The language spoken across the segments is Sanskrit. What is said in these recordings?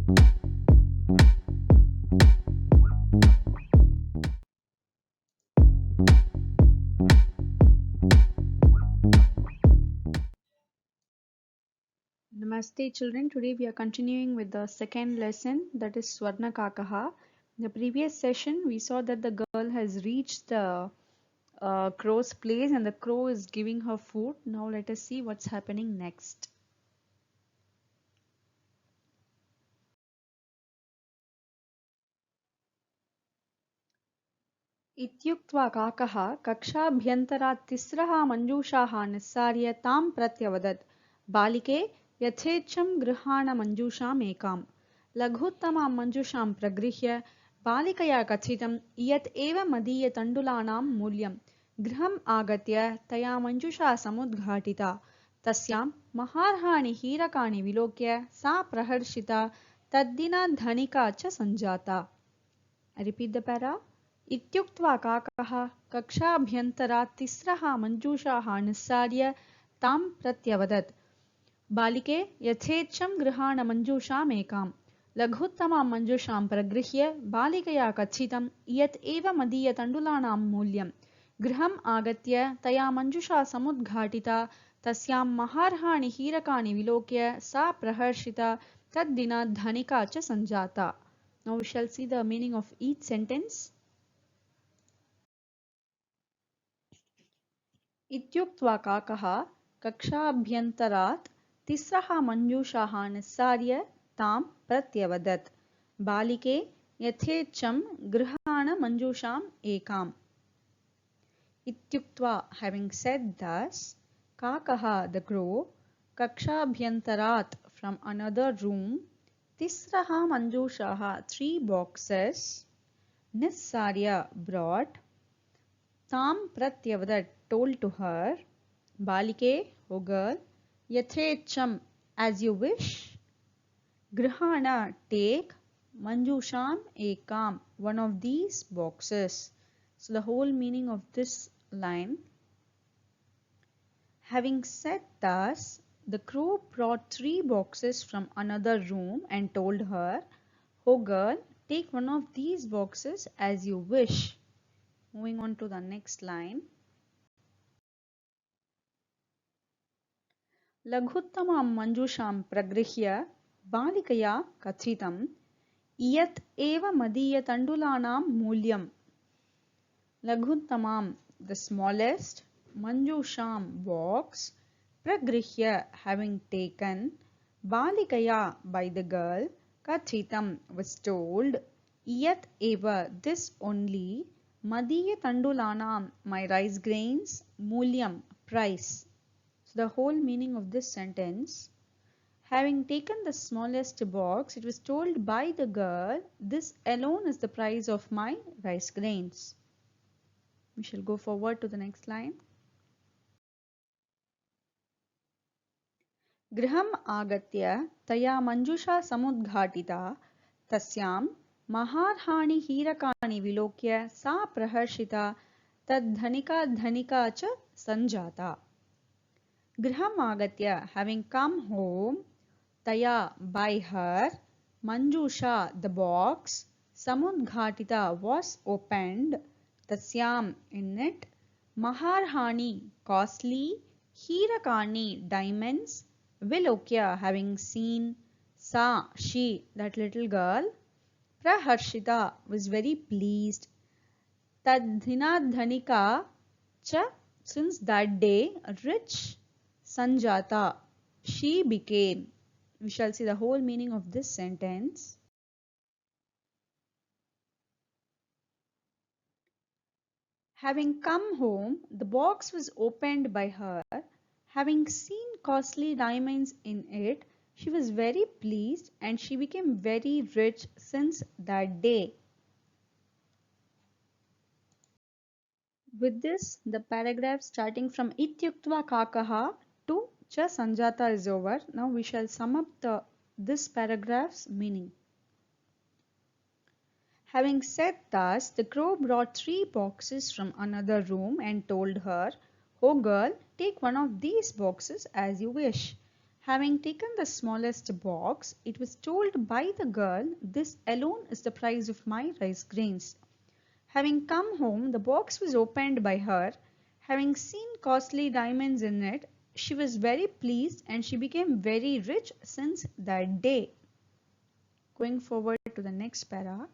Namaste children. Today we are continuing with the second lesson, that is Swarna Kakaha. In the previous session we saw that the girl has reached the crow's place and the crow is giving her food. Now let us see what's happening next. इत्युक्त्वा काकः कक्षाभ्यन्तरात् तिस्रः मञ्जूषाः निस्सार्य तां प्रत्यवदत् बालिके यथेच्छं गृहाण मञ्जूषामेकाम् लघुत्तमां मञ्जूषां प्रगृह्य बालिकया कथितं इयत् एव मदीयतण्डुलानां मूल्यं गृहम् आगत्य तया मञ्जूषा समुद्घाटिता तस्यां महार्हाणि हीरकाणि विलोक्य सा प्रहर्षिता तद्दिनात् धनिका च सञ्जाता. I repeat the para. इत्युक्त्वा काकः कक्षाभ्यन्तरात् तिस्रः मञ्जूषाः निस्सार्य तां प्रत्यवदत् बालिके यथेच्छं गृहाण मञ्जूषामेकाम् लघुत्तमां मञ्जूषां प्रगृह्य बालिकया कथितं यत् एव मदीयतण्डुलानां मूल्यं गृहम् आगत्य तया मञ्जूषा समुद्घाटिता तस्यां महार्हाणि हीरकाणि विलोक्य सा प्रहर्षिता तद्दिनात् धनिका च सञ्जाता. Now we shall see the meaning of each sentence. इत्युक्त्वा काकः कक्षाभ्यन्तरात् तिस्रः मञ्जूषाः निस्सार्य तां प्रत्यवदत् बालिके यथेच्छं गृहाण मञ्जूषाम् एकाम्. इत्युक्त्वा, having said thus, काकः the crow, कक्षाभ्यन्तरात् from another room, तिस्रः मञ्जूषाः 3 boxes, निस्सार्य brought, तां प्रत्यवदत् told to her, balike, O girl, yathetcham, as you wish, grihana, take, manjusham ekam, one of these boxes. So the whole meaning of this line. Having said thus, the crow brought 3 boxes from another room and told her, O girl, take one of these boxes as you wish. Moving on to the next line. लघुत्तमां मञ्जूषां प्रगृह्य बालिकया कथितं इयत् एव मदीयतण्डुलानां मूल्यं. लघुत्तमां, the smallest, manjusham, box, pragrihya, having taken, balikaya, by the girl, kathitam, was told, iyat eva, this only, madiyatandulanam, my rice grains, mulyam, price. So the whole meaning of this sentence, having taken the smallest box, it was told by the girl, this alone is the price of my rice grains. We shall go forward to the next line. गृहम् आगत्य तया मञ्जूषा समुद्घाटिता तस्यां महार्हाणि हीरकाणि विलोक्य सा प्रहर्षिता तद्धनिका धनिका च सञ्जाता. Griham agatya, having come home, taya, by her, manjusha, the box, samudghatita, was opened, tasyam, in it, maharhani, costly, hirakani, diamonds, vilokya, having seen, sa, she, that little girl, praharshita, was very pleased, tadhinadhanika, cha, since that day, rich, Sanjata, she became. We shall see the whole meaning of this sentence. Having come home, the box was opened by her. Having seen costly diamonds in it, she was very pleased and she became very rich since that day. With this, the paragraph starting from Ityuktva Kakaha to Cha Sanjata is over. Now we shall sum up this paragraph's meaning. Having said thus, the crow brought 3 boxes from another room and told her, O girl, take one of these boxes as you wish. Having taken the smallest box, it was told by the girl, "This alone is the price of my rice grains." Having come home, the box was opened by her. Having seen costly diamonds in it, she was very pleased and she became very rich since that day. Going forward to the next para.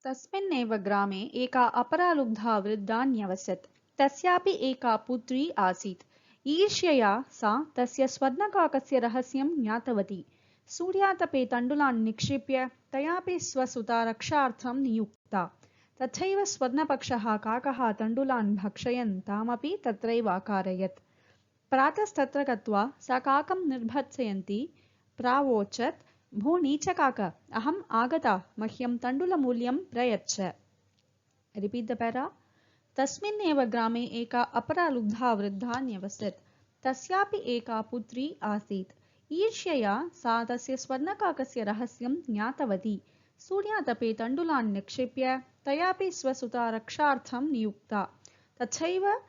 तस्मिन्नेव ग्रामे एका अपरा लुब्धा वृद्धा न्यवसत्। तस्यापि एका पुत्री आसीत्। ईर्ष्यया सा तस्य स्वर्णकाकस्य रहस्यं ज्ञातवती। सूर्यातपे तण्डुलान् निक्षिप्य तयापि स्वसुता रक्षार्थं नियुक्ता। तथैव स्वर्णपक्षः काकः तण्डुलान् भक्षयन् तामपि तत्रैव अकारयत्। प्रातस्तत्र गत्वा सा काकं निर्भत्सयन्ती प्रावोचत्, "भो नीचकाक, अहम् आगता, मह्यं तण्डुलमूल्यं प्रयच्छ." Repeat the para. तस्मिन्नेव ग्रामे एका अपरा लुब्धा वृद्धा न्यवसत्। तस्यापि एका पुत्री आसीत्। ईर्ष्यया सा तस्य स्वर्णकाकस्य रहस्यं ज्ञातवती। सूर्यातपे तण्डुलान् निक्षिप्य तयापि स्वसुता रक्षार्थं नियुक्ता। तथैव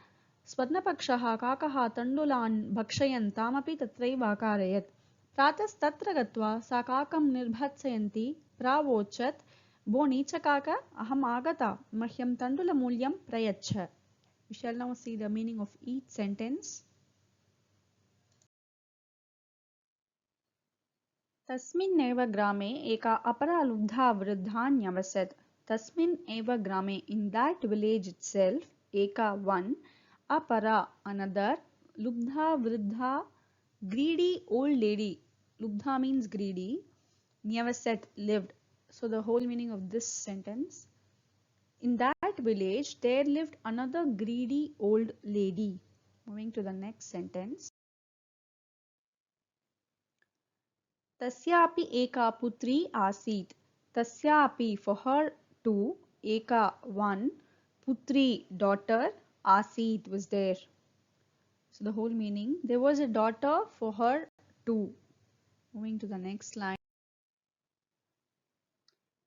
स्वर्णपक्षः काकः तण्डुलान् भक्षयन् तामपि तत्रैव अकारयत्। प्रातस्तत्र गत्वा सा काकं निर्भत्सयन्ती प्रावोचत्, "भो नीचकाक, अहम् आगता, मह्यं तण्डुलमूल्यं प्रयच्छ." We shall now see the meaning of each sentence. तस्मिन् एव ग्रामे एका अपरा लुब्धा वृद्धा न्यवसत्. तस्मिन् एव ग्रामे, in that village itself, eka one, apara another, lubdha vruddha greedy old lady. Lubdha means greedy. Nyavasat lived. So the whole meaning of this sentence: in that village there lived another greedy old lady. Moving to the next sentence. Tasyapi eka putri asit. Tasyapi, for her too, eka one, putri daughter, asit was there. So the whole meaning: there was a daughter for her too. Moving to the next line.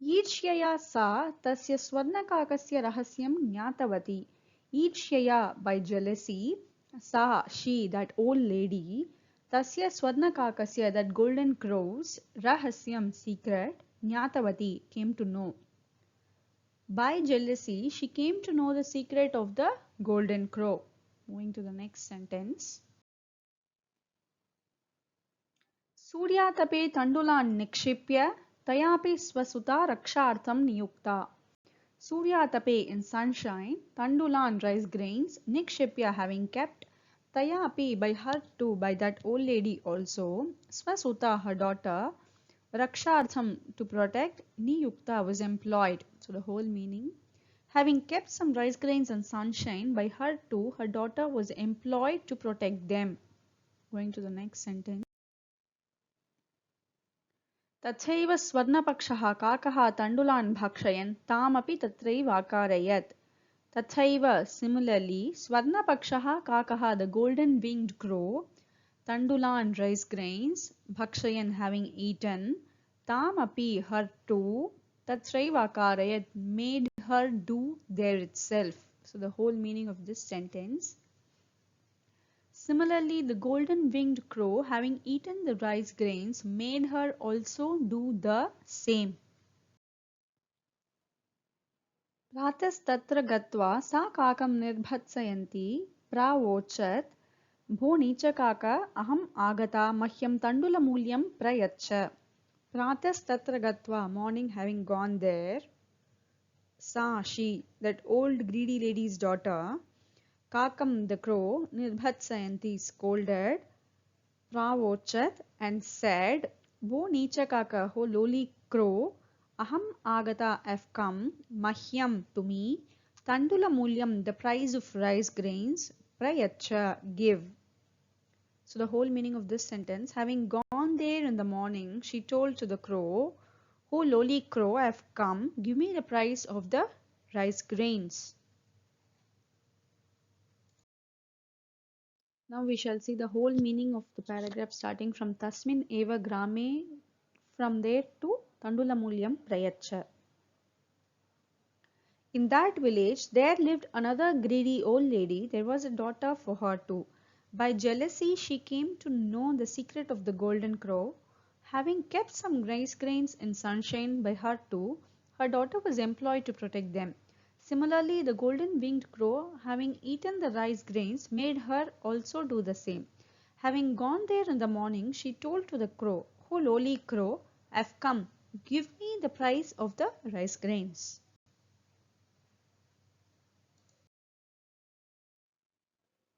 ईर्ष्यया सा तस्य स्वर्णकाकस्य रहस्यं ज्ञातवती. ईर्ष्यया, by jealousy, सा, she, that old lady, tasya swarnakakasya, that golden crow's, rahasyam, secret, ज्ञातवती, came to know. By jealousy, she came to know the secret of the golden crow. Moving to the next sentence. सूर्यातपे तण्डुलान् निक्षिप्य तयापि स्वसुता रक्षार्थं नियुक्ता. Suryatape, in sunshine, Tandulan, rice grains, Nikshipya, having kept, Tayapi, by her too, by that old lady also, Swasuta, her daughter, Rakshartham, to protect, Niyukta, was employed. So the whole meaning: having kept some rice grains and sunshine, by her too, her daughter was employed to protect them. Going to the next sentence. तथैव स्वर्णपक्षः काकः तण्डुलान् भक्षयन् तामपि तत्रैव अकारयत्. Tathaiva, similarly, Swarnapakshah Kakaha, the golden winged crow, Tandulan, rice grains, Bhakshayan, having eaten, Tamapi, her too, Tatraiva Karayat, made her do there itself. So the whole meaning of this sentence: similarly, the golden winged crow, having eaten the rice grains, made her also do the same. प्रातस्तत्र गत्वा सा काकं निर्भत्सयन्ती प्रावोचत्, "भो नीचकाक, अहम् आगता, मह्यं तण्डुलमूल्यं प्रयच्छ." Pratastatra gatva, morning, having gone there, sa, she, that old greedy lady's daughter, kakam, the crow, nirbhatsayanti, scolded, pravochat, and said, "Bo nicha kaka, ho lowly crow, aham agata, I've come, mahyam, to me, tandula mulyam, the price of rice grains, prayacha, give." So the whole meaning of this sentence: having gone there in the morning, she told to the crow, "Oh lowly crow, I have come, give me the price of the rice grains." Now we shall see the whole meaning of the paragraph starting from Tasmin eva grame, from there to Tandulamulyam prayacha. In that village there lived another greedy old lady. There was a daughter for her too. By jealousy, she came to know the secret of the golden crow. Having kept some rice grains in sunshine by her too, her daughter was employed to protect them. Similarly, the golden winged crow, having eaten the rice grains, made her also do the same. Having gone there in the morning, she told to the crow, "O lowly crow, I've come. Give me the price of the rice grains."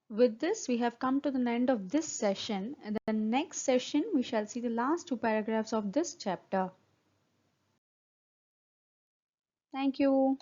With this, we have come to the end of this session. In the next session, we shall see the last two paragraphs of this chapter. Thank you.